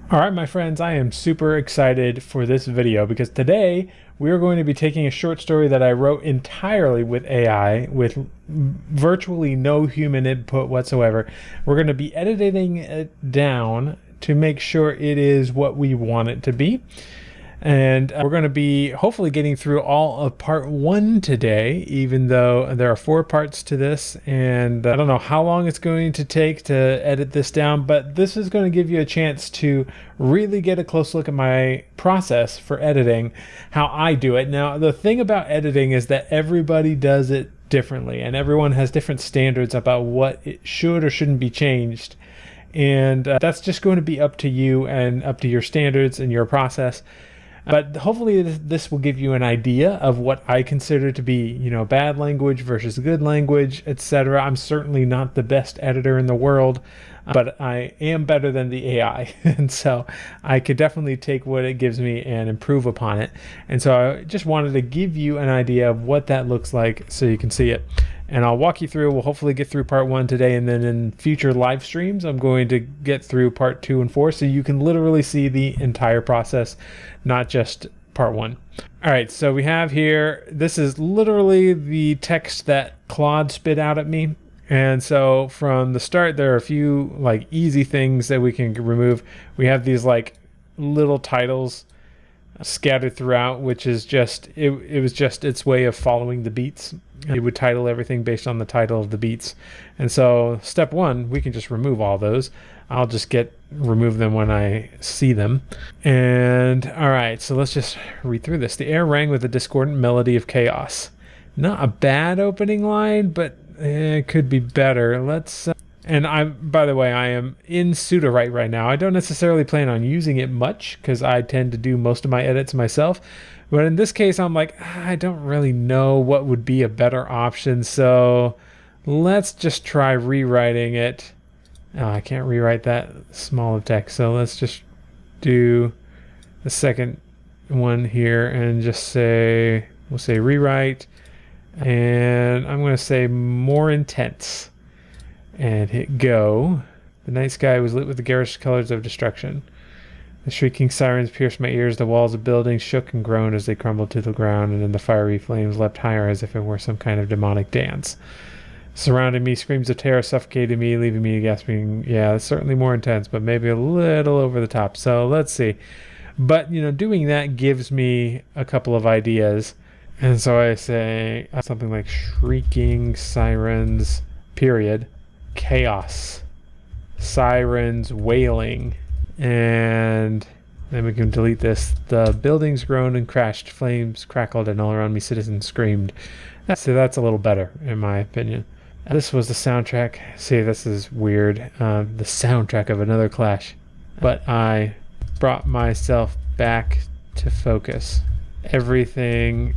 All right, my friends, I am super excited for this video because today we're going to be taking a short story that I wrote entirely with AI with virtually no human input whatsoever. We're going to be editing it down to make sure it is what we want it to be. And we're going to be hopefully getting through all of part one today, even though there are 4 parts to this. And I don't know how long it's going to take to edit this down, but this is going to give you a chance to really get a close look at my process for editing, how I do it. Now, the thing about editing is that everybody does it differently, and everyone has different standards about what it should or shouldn't be changed. And that's just going to be up to you and up to your standards and your process. But hopefully this will give you an idea of what I consider to be, bad language versus good language, etc. I'm certainly not the best editor in the world, but I am better than the AI. And so I could definitely take what it gives me and improve upon it. And so I just wanted to give you an idea of what that looks like so you can see it. And I'll walk you through. We'll hopefully get through part one today, and then in future live streams I'm going to get through part 2 and 4 so you can literally see the entire process, not just part one. All right, so we have here, this is literally the text that Claude spit out at me. And so from the start, there are a few like easy things that we can remove. We have these like little titles scattered throughout, which is just it was just its way of following the beats. It would title everything based on the title of the beats. And so step one, we can just remove all those. I'll just remove them when I see them. And all right, so let's just read through this. The air rang with a discordant melody of chaos. Not a bad opening line, but it could be better. Let's and by the way, I am in Sudowrite right now. I don't necessarily plan on using it much because I tend to do most of my edits myself. But in this case, I'm like, I don't really know what would be a better option. So let's just try rewriting it. Oh, I can't rewrite that small of text. So let's just do the second one here and just we'll say rewrite. And I'm going to say more intense. And hit go. The night sky was lit with the garish colors of destruction. The shrieking sirens pierced my ears. The walls of buildings shook and groaned as they crumbled to the ground, and then the fiery flames leapt higher as if it were some kind of demonic dance. Surrounding me, screams of terror suffocated me, leaving me gasping. Yeah, it's certainly more intense, but maybe a little over the top. So let's see. But, doing that gives me a couple of ideas. And so I say something like shrieking sirens, period. Chaos, sirens wailing, and then we can delete this. The buildings groaned and crashed, flames crackled, and all around me citizens screamed. That's a little better in my opinion. This was the soundtrack. See, this is weird. The soundtrack of another clash, but I brought myself back to focus. Everything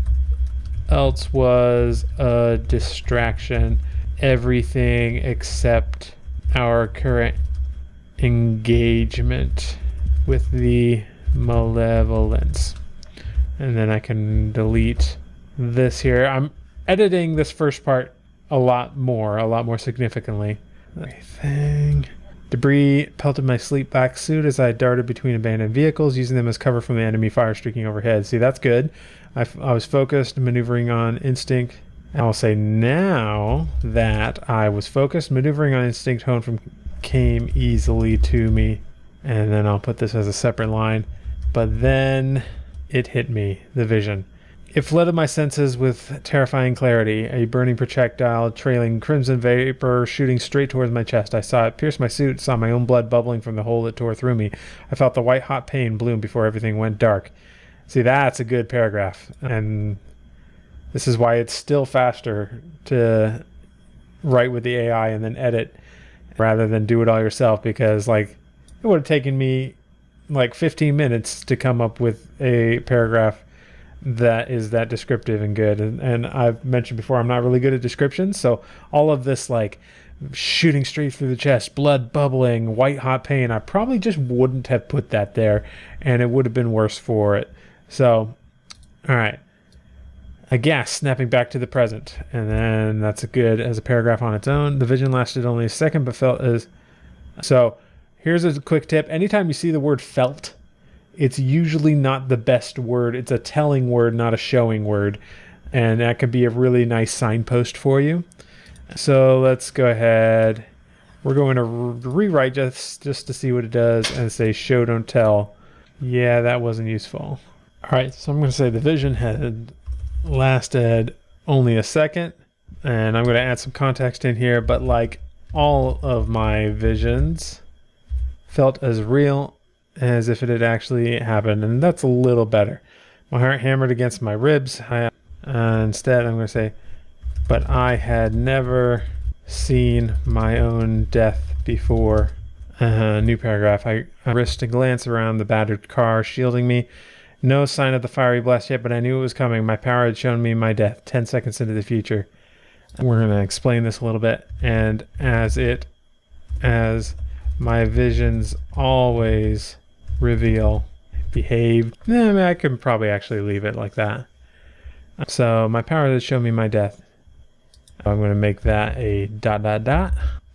else was a distraction. Everything except our current engagement with the malevolence. And then I can delete this here. I'm editing this first part a lot more significantly. Everything. Debris pelted my sleep black suit as I darted between abandoned vehicles, using them as cover from the enemy fire streaking overhead. See, that's good. I was focused, maneuvering on instinct. I'll say now that I was focused, maneuvering on instinct, home came easily to me. And then I'll put this as a separate line. But then it hit me, the vision. It flooded my senses with terrifying clarity, a burning projectile trailing crimson vapor shooting straight towards my chest. I saw it pierce my suit, saw my own blood bubbling from the hole that tore through me. I felt the white-hot pain bloom before everything went dark. See, that's a good paragraph. And this is why it's still faster to write with the AI and then edit rather than do it all yourself, because it would have taken me 15 minutes to come up with a paragraph that is that descriptive and good. And I've mentioned before, I'm not really good at descriptions. So all of this shooting straight through the chest, blood bubbling, white hot pain, I probably just wouldn't have put that there and it would have been worse for it. So, all right. A gas snapping back to the present, and then that's good as a paragraph on its own. The vision lasted only a second, but felt as so here's a quick tip. Anytime you see the word felt, it's usually not the best word. It's a telling word, not a showing word. And that could be a really nice signpost for you. So let's go ahead. We're going to rewrite just to see what it does and say show, don't tell. Yeah, that wasn't useful. All right, so I'm going to say the vision had lasted only a second. And I'm going to add some context in here, but like all of my visions felt as real as if it had actually happened. And that's a little better. My heart hammered against my ribs. Instead, I'm going to say, but I had never seen my own death before. New paragraph. I risked a glance around the battered car, shielding me. No sign of the fiery blast yet, but I knew it was coming. My power had shown me my death 10 seconds into the future. We're going to explain this a little bit. And as my visions always reveal, behaved. I can probably actually leave it like that. So my power had shown me my death. I'm going to make that a ...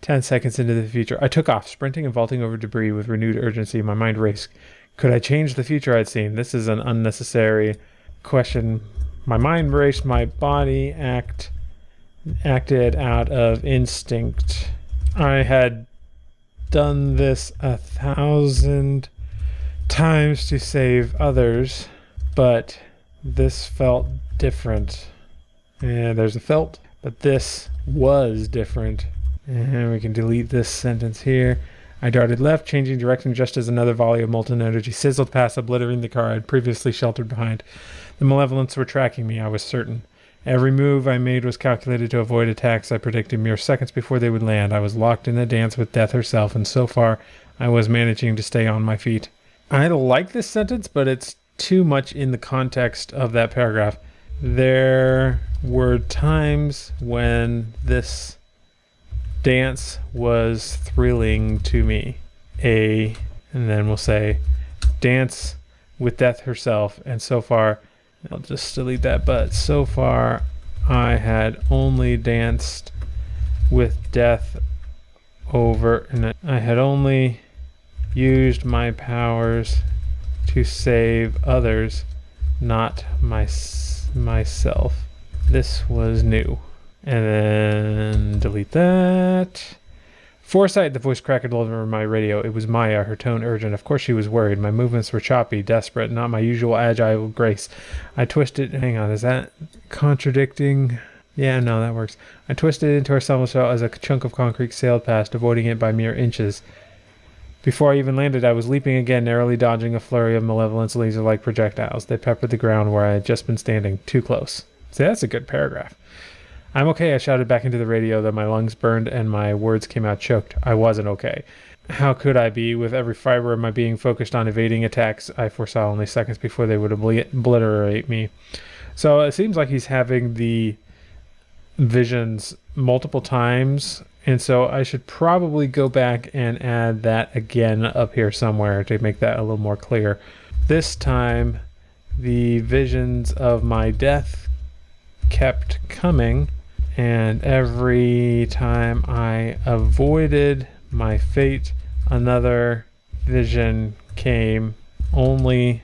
10 seconds into the future. I took off, sprinting and vaulting over debris with renewed urgency. My mind raced. Could I change the future I'd seen? This is an unnecessary question. My mind raced. My body acted out of instinct. I had done this 1,000 times to save others, but this felt different. Yeah, there's a felt, but this was different. And we can delete this sentence here. I darted left, changing direction just as another volley of molten energy sizzled past, obliterating the car I had previously sheltered behind. The malevolents were tracking me, I was certain. Every move I made was calculated to avoid attacks I predicted mere seconds before they would land. I was locked in a dance with death herself, and so far, I was managing to stay on my feet. I like this sentence, but it's too much in the context of that paragraph. There were times when this dance was thrilling to me. And then we'll say, dance with death herself, and so far, I'll just delete that, but so far I had only danced with death over, and I had only used my powers to save others, not myself. This was new. And then delete that. Foresight, the voice crackled over my radio. It was Maya, her tone urgent. Of course she was worried. My movements were choppy, desperate, not my usual agile grace. I twisted... Hang on, is that contradicting? Yeah, no, that works. I twisted into her somersault as a chunk of concrete sailed past, avoiding it by mere inches. Before I even landed, I was leaping again, narrowly dodging a flurry of malevolence laser-like projectiles. They peppered the ground where I had just been standing. Too close. See, that's a good paragraph. I'm okay, I shouted back into the radio, though my lungs burned and my words came out choked. I wasn't okay. How could I be, with every fiber of my being focused on evading attacks I foresaw only seconds before they would obliterate me? So it seems like he's having the visions multiple times, and so I should probably go back and add that again up here somewhere to make that a little more clear. This time, the visions of my death kept coming, and every time I avoided my fate, another vision came. Only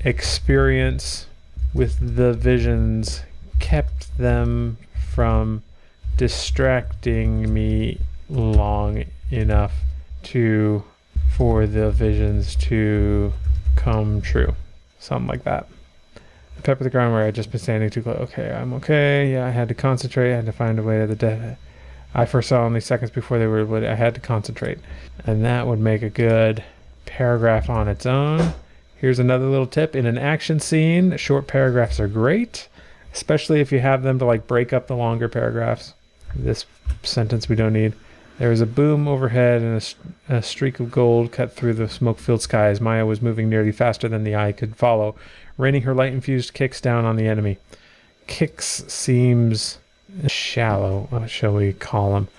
experience with the visions kept them from distracting me long enough for the visions to come true. Something like that. Pepper the ground where I had just been standing too close. Okay, I'm okay. Yeah, I had to concentrate. I had to find a way to the death. I foresaw only seconds before they were. I had to concentrate. And that would make a good paragraph on its own. Here's another little tip. In an action scene, short paragraphs are great, especially if you have them to like break up the longer paragraphs. This sentence we don't need. There was a boom overhead and a streak of gold cut through the smoke-filled skies. Maya was moving nearly faster than the eye could follow, raining her light-infused kicks down on the enemy. Kicks seems shallow. What shall we call them?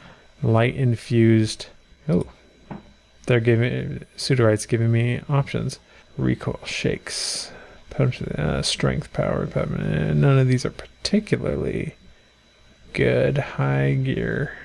Light-infused. Oh, they're giving Pseudorite's giving me options. Recoil, shakes, strength, power, none of these are particularly good. High gear.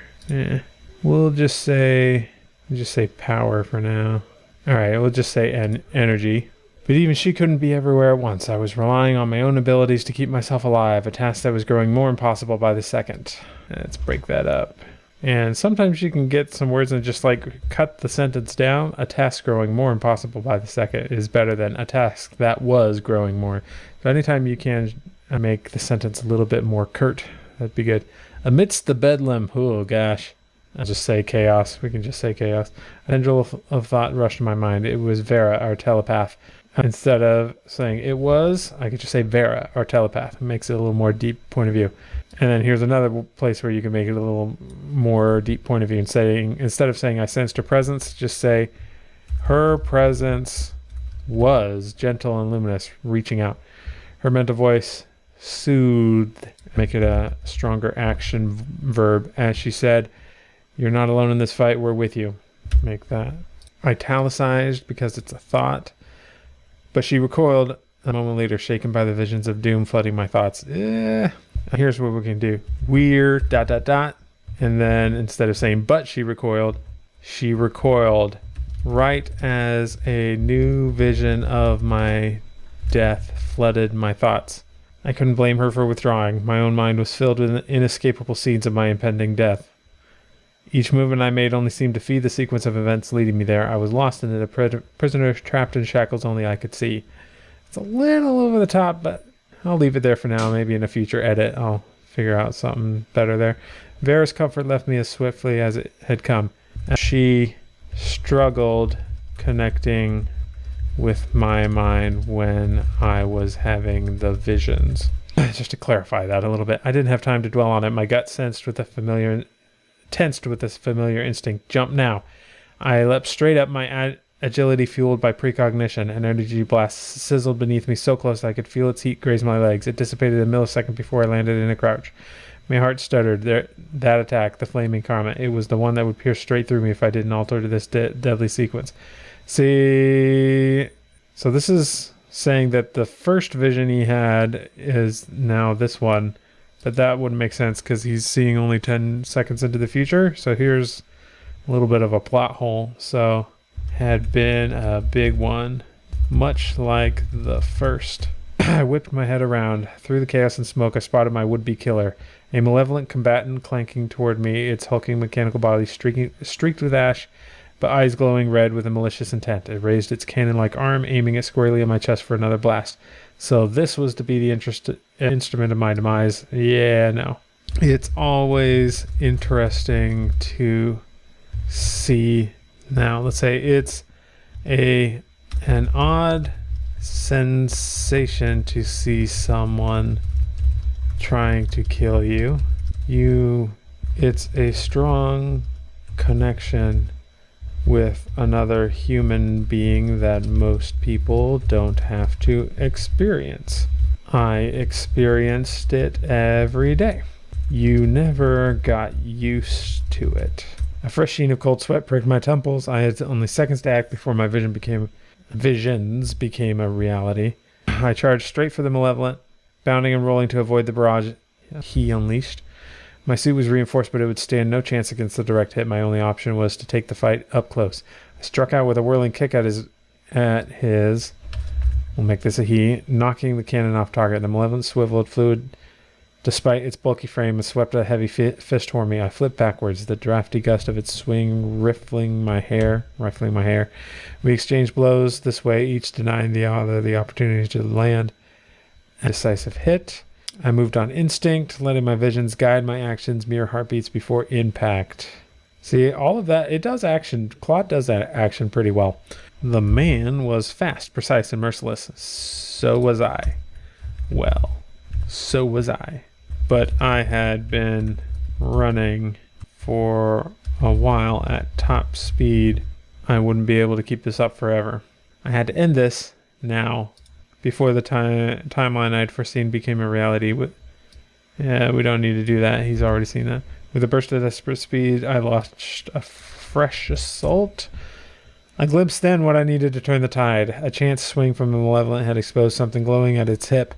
We'll just say We'll just say power for now. All right, we'll just say energy. But even she couldn't be everywhere at once. I was relying on my own abilities to keep myself alive, a task that was growing more impossible by the second. Let's break that up. And sometimes you can get some words and just like cut the sentence down. A task growing more impossible by the second is better than a task that was growing more. So anytime you can make the sentence a little bit more curt, that'd be good. Amidst the bedlam, oh gosh. I'll just say chaos. We can just say chaos. An angel of thought rushed to my mind. It was Vera, our telepath. Instead of saying it was, I could just say Vera, our telepath. It makes it a little more deep point of view. And then here's another place where you can make it a little more deep point of view. And saying, instead of saying I sensed her presence, just say her presence was gentle and luminous, reaching out. Her mental voice soothed. Make it a stronger action verb. As she said, you're not alone in this fight. We're with you. Make that italicized because it's a thought. But she recoiled a moment later, shaken by the visions of doom flooding my thoughts. Here's what we can do. We're ... And then instead of saying, but she recoiled right as a new vision of my death flooded my thoughts. I couldn't blame her for withdrawing. My own mind was filled with inescapable scenes of my impending death. Each movement I made only seemed to feed the sequence of events leading me there. I was lost in it, a prisoner trapped in shackles only I could see. It's a little over the top, but I'll leave it there for now. Maybe in a future edit I'll figure out something better there. Vera's comfort left me as swiftly as it had come. She struggled connecting with my mind when I was having the visions. Just to clarify that a little bit, I didn't have time to dwell on it. My gut tensed with this familiar instinct. Jump now. I leapt straight up, my agility fueled by precognition. An energy blast sizzled beneath me so close I could feel its heat graze my legs. It dissipated a millisecond before I landed in a crouch. My heart stuttered. That attack, the flaming karma, it was the one that would pierce straight through me if I didn't alter to this deadly sequence. See, so this is saying that the first vision he had is now this one, but that wouldn't make sense because he's seeing only 10 seconds into the future. So here's a little bit of a plot hole. So had been a big one, much like the first. I whipped my head around. Through the chaos and smoke, I spotted my would-be killer, a malevolent combatant clanking toward me, its hulking mechanical body streaked with ash, but eyes glowing red with a malicious intent. It raised its cannon-like arm, aiming it squarely at my chest for another blast. So this was to be the instrument of my demise. Yeah, no. It's always interesting to see. Now, let's say it's an odd sensation to see someone trying to kill you. It's a strong connection with another human being that most people don't have to experience. I experienced it every day. You never got used to it. A fresh sheen of cold sweat pricked my temples. I had only seconds to act before my visions became a reality. I charged straight for the malevolent, bounding and rolling to avoid the barrage he unleashed. My suit was reinforced, but it would stand no chance against the direct hit. My only option was to take the fight up close. I struck out with a whirling kick at his, we'll make this a he, knocking the cannon off target. The malevolent swiveled fluid despite its bulky frame and swept a heavy fist toward me. I flipped backwards, the drafty gust of its swing rifling my hair. We exchanged blows this way, each denying the other the opportunity to land a decisive hit. I moved on instinct, letting my visions guide my actions, mere heartbeats before impact. See, all of that, it does action. Claude does that action pretty well. The man was fast, precise, and merciless. So was I. Well, so was I. But I had been running for a while at top speed. I wouldn't be able to keep this up forever. I had to end this now, before the timeline I'd foreseen became a reality. Yeah, we don't need to do that. He's already seen that. With a burst of desperate speed, I launched a fresh assault. I glimpsed then what I needed to turn the tide. A chance swing from the malevolent had exposed something glowing at its hip.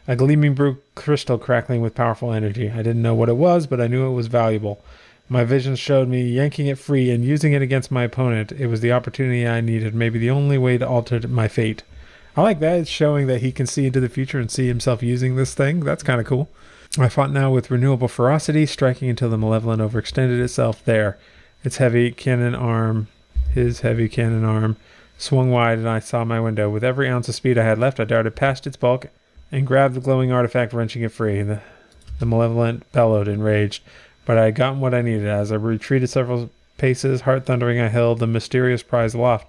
A gleaming blue crystal crackling with powerful energy. I didn't know what it was, but I knew it was valuable. My vision showed me yanking it free and using it against my opponent. It was the opportunity I needed, maybe the only way to alter my fate. I like that. It's showing that he can see into the future and see himself using this thing. That's kind of cool. I fought now with renewable ferocity, striking until the malevolent overextended itself. There. His heavy cannon arm swung wide, and I saw my window. With every ounce of speed I had left, I darted past its bulk and grabbed the glowing artifact, wrenching it free. The malevolent bellowed, enraged, but I had gotten what I needed. As I retreated several paces, heart thundering, I held the mysterious prize aloft.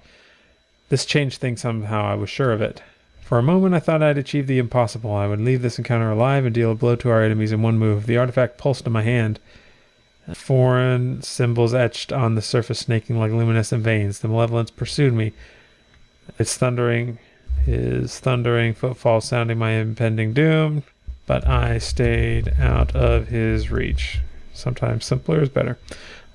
This changed things somehow, I was sure of it. For a moment, I thought I'd achieved the impossible. I would leave this encounter alive and deal a blow to our enemies in one move. The artifact pulsed in my hand. Foreign symbols etched on the surface, snaking like luminescent veins. The malevolence pursued me. His thundering footfalls sounding my impending doom, but I stayed out of his reach. Sometimes simpler is better.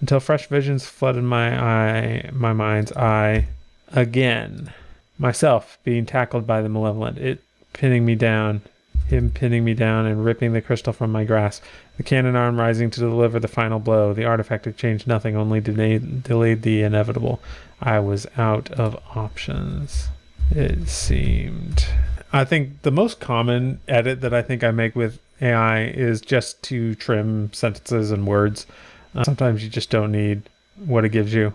Until fresh visions flooded my mind's eye again. Myself being tackled by the malevolent, him pinning me down and ripping the crystal from my grasp. The cannon arm rising to deliver the final blow. The artifact had changed nothing, only delayed the inevitable. I was out of options, it seemed. I think the most common edit that I think I make with AI is just to trim sentences and words. Sometimes you just don't need what it gives you.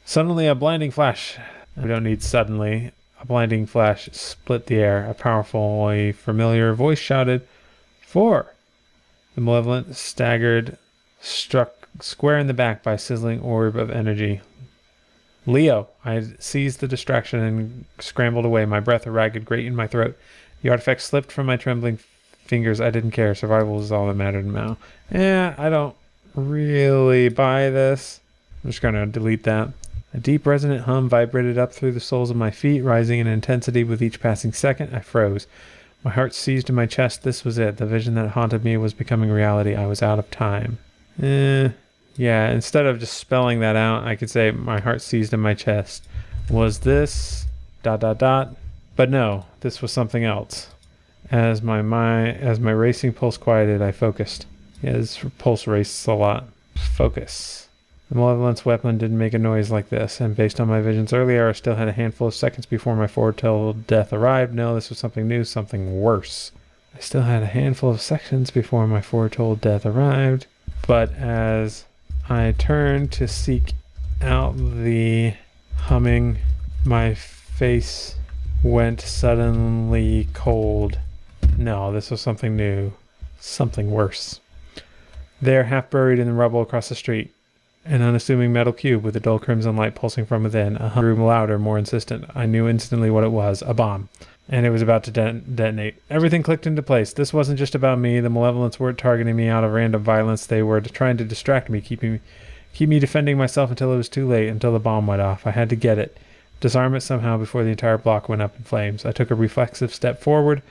Suddenly a blinding flash. We don't need suddenly. A blinding flash split the air. A powerfully familiar voice shouted, "4!" The malevolent staggered, struck square in the back by a sizzling orb of energy. Leo! I seized the distraction and scrambled away, my breath a ragged grate in my throat. The artifact slipped from my trembling fingers. I didn't care. Survival was all that mattered now. I don't really buy this. I'm just going to delete that. A deep resonant hum vibrated up through the soles of my feet, rising in intensity with each passing second. I froze. My heart seized in my chest. This was it. The vision that haunted me was becoming reality. I was out of time. Yeah, instead of just spelling that out, I could say my heart seized in my chest. Was this ... But no, this was something else. As my racing pulse quieted, I focused. His pulse raced a lot. Focus. The malevolence weapon didn't make a noise like this, and based on my visions earlier, I still had a handful of seconds before my foretold death arrived. No, this was something new, something worse. I still had a handful of seconds before my foretold death arrived, but as I turned to seek out the humming, my face went suddenly cold. No, this was something new, something worse. There, half buried in the rubble across the street, an unassuming metal cube with a dull crimson light pulsing from within. A hum grew louder, more insistent. I knew instantly what it was. A bomb. And it was about to detonate. Everything clicked into place. This wasn't just about me. The malevolents weren't targeting me out of random violence. They were trying to distract me, keep me defending myself until it was too late, until the bomb went off. I had to get it. Disarm it somehow before the entire block went up in flames. I took a reflexive step forward,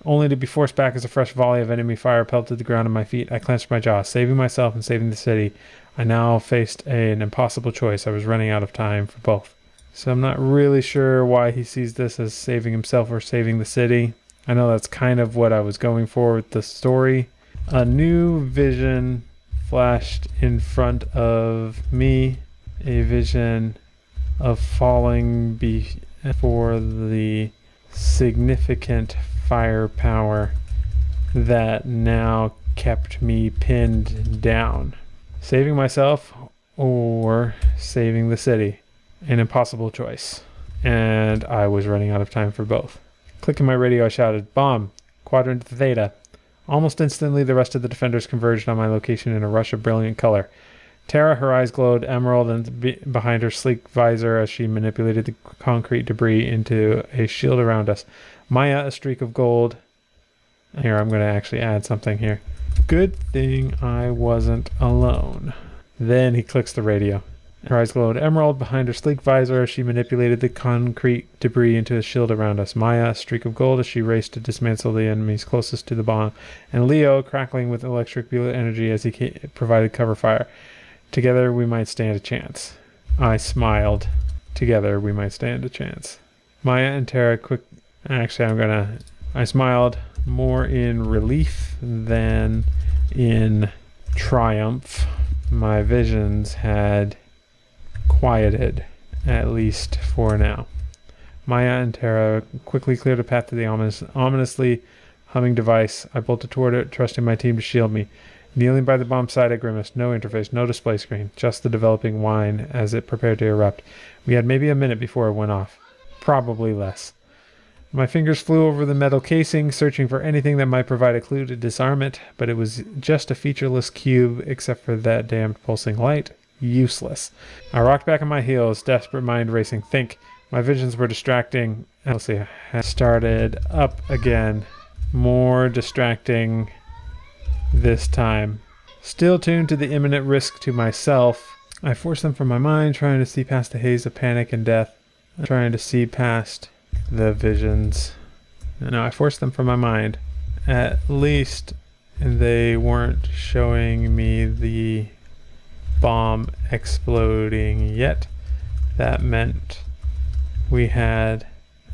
only to be forced back as a fresh volley of enemy fire pelted the ground at my feet. I clenched my jaw, saving myself and saving the city. I now faced an impossible choice. I was running out of time for both. So I'm not really sure why he sees this as saving himself or saving the city. I know that's kind of what I was going for with the story. A new vision flashed in front of me. A vision of falling before the significant firepower that now kept me pinned down. Saving myself or saving the city. An impossible choice. And I was running out of time for both. Clicking my radio, I shouted, "Bomb! Quadrant Theta." Almost instantly, the rest of the defenders converged on my location in a rush of brilliant color. Tara, her eyes glowed emerald and behind her sleek visor as she manipulated the concrete debris into a shield around us. Maya, a streak of gold. Here, I'm going to actually add something here. Good thing I wasn't alone. Then he clicks the radio. Her eyes glowed emerald behind her sleek visor as she manipulated the concrete debris into a shield around us. Maya, a streak of gold as she raced to dismantle the enemies closest to the bomb. And Leo, crackling with electric energy as he provided cover fire. Together we might stand a chance. I smiled. Together we might stand a chance. Maya and Tara I smiled more in relief than in triumph. my visions had quieted, at least for now. Maya and Tara quickly cleared a path to the ominously humming device. I bolted toward it, trusting my team to shield me. Kneeling by the bomb's side, I grimaced. No interface, no display screen, just the developing whine as it prepared to erupt. We had maybe a minute before it went off. Probably less. My fingers flew over the metal casing, searching for anything that might provide a clue to disarm it, but it was just a featureless cube except for that damned pulsing light. Useless. I rocked back on my heels, desperate mind racing. Think. My visions were distracting. Let's see. I started up again. More distracting this time. Still tuned to the imminent risk to myself, I forced them from my mind, trying to see past the haze of panic and death. Trying to see past the visions. No, I forced them from my mind. At least they weren't showing me the bomb exploding yet. That meant we had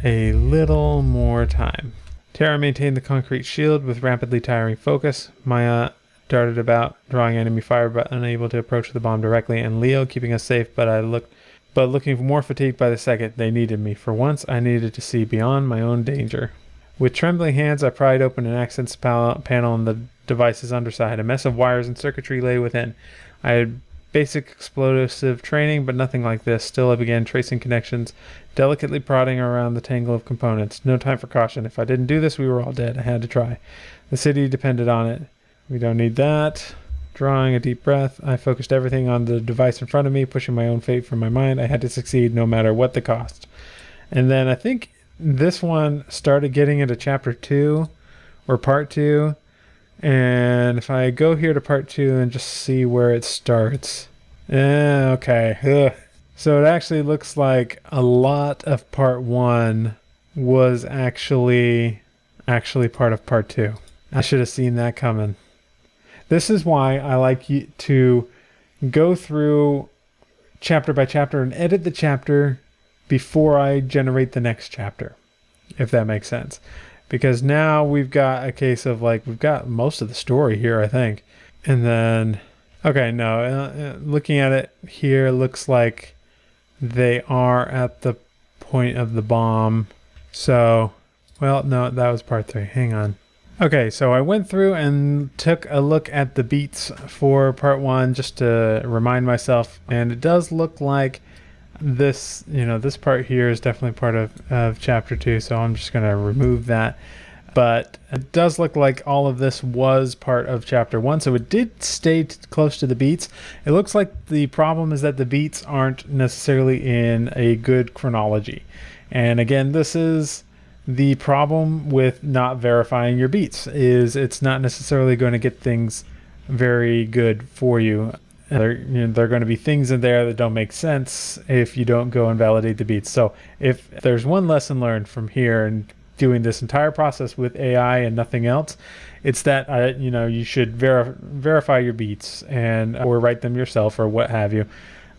a little more time. Tara maintained the concrete shield with rapidly tiring focus. Maya darted about, drawing enemy fire but unable to approach the bomb directly, and Leo keeping us safe, but looking more fatigued by the second. They needed me. For once, I needed to see beyond my own danger. With trembling hands, I pried open an access panel on the device's underside. A mess of wires and circuitry lay within. I had basic explosive training, but nothing like this. Still, I began tracing connections, delicately prodding around the tangle of components. No time for caution. If I didn't do this, we were all dead. I had to try. The city depended on it. We don't need that. Drawing a deep breath, I focused everything on the device in front of me, pushing my own fate from my mind. I had to succeed no matter what the cost. And then I think this one started getting into chapter 2 or part 2. And if I go here to part 2 and just see where it starts. Okay. Ugh. So it actually looks like a lot of part 1 was actually part of part 2. I should have seen that coming. This is why I like you to go through chapter by chapter and edit the chapter before I generate the next chapter, if that makes sense. Because now we've got a case of like, we've got most of the story here, I think. And then, okay, no, looking at it here, looks like they are at the point of the bomb. So, well, no, that was part 3. Hang on. Okay, so I went through and took a look at the beats for part 1 just to remind myself, and it does look like this, this part here is definitely part of chapter 2, so I'm just going to remove that. But it does look like all of this was part of chapter 1, so it did stay close to the beats. It looks like the problem is that the beats aren't necessarily in a good chronology. And again, this is the problem with not verifying your beats, is it's not necessarily going to get things very good for you. There are going to be things in there that don't make sense if you don't go and validate the beats. So if there's one lesson learned from here and doing this entire process with AI and nothing else, it's that you should verify your beats or write them yourself or what have you.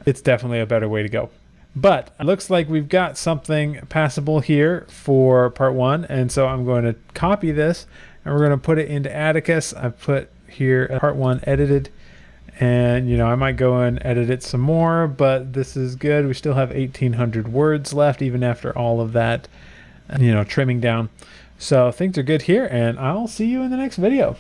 It's definitely a better way to go. But it looks like we've got something passable here for part 1, and so I'm going to copy this and we're going to put it into Atticus. I've put here part 1 edited, and I might go and edit it some more, but this is good. We still have 1,800 words left even after all of that trimming down. So things are good here, and I'll see you in the next video.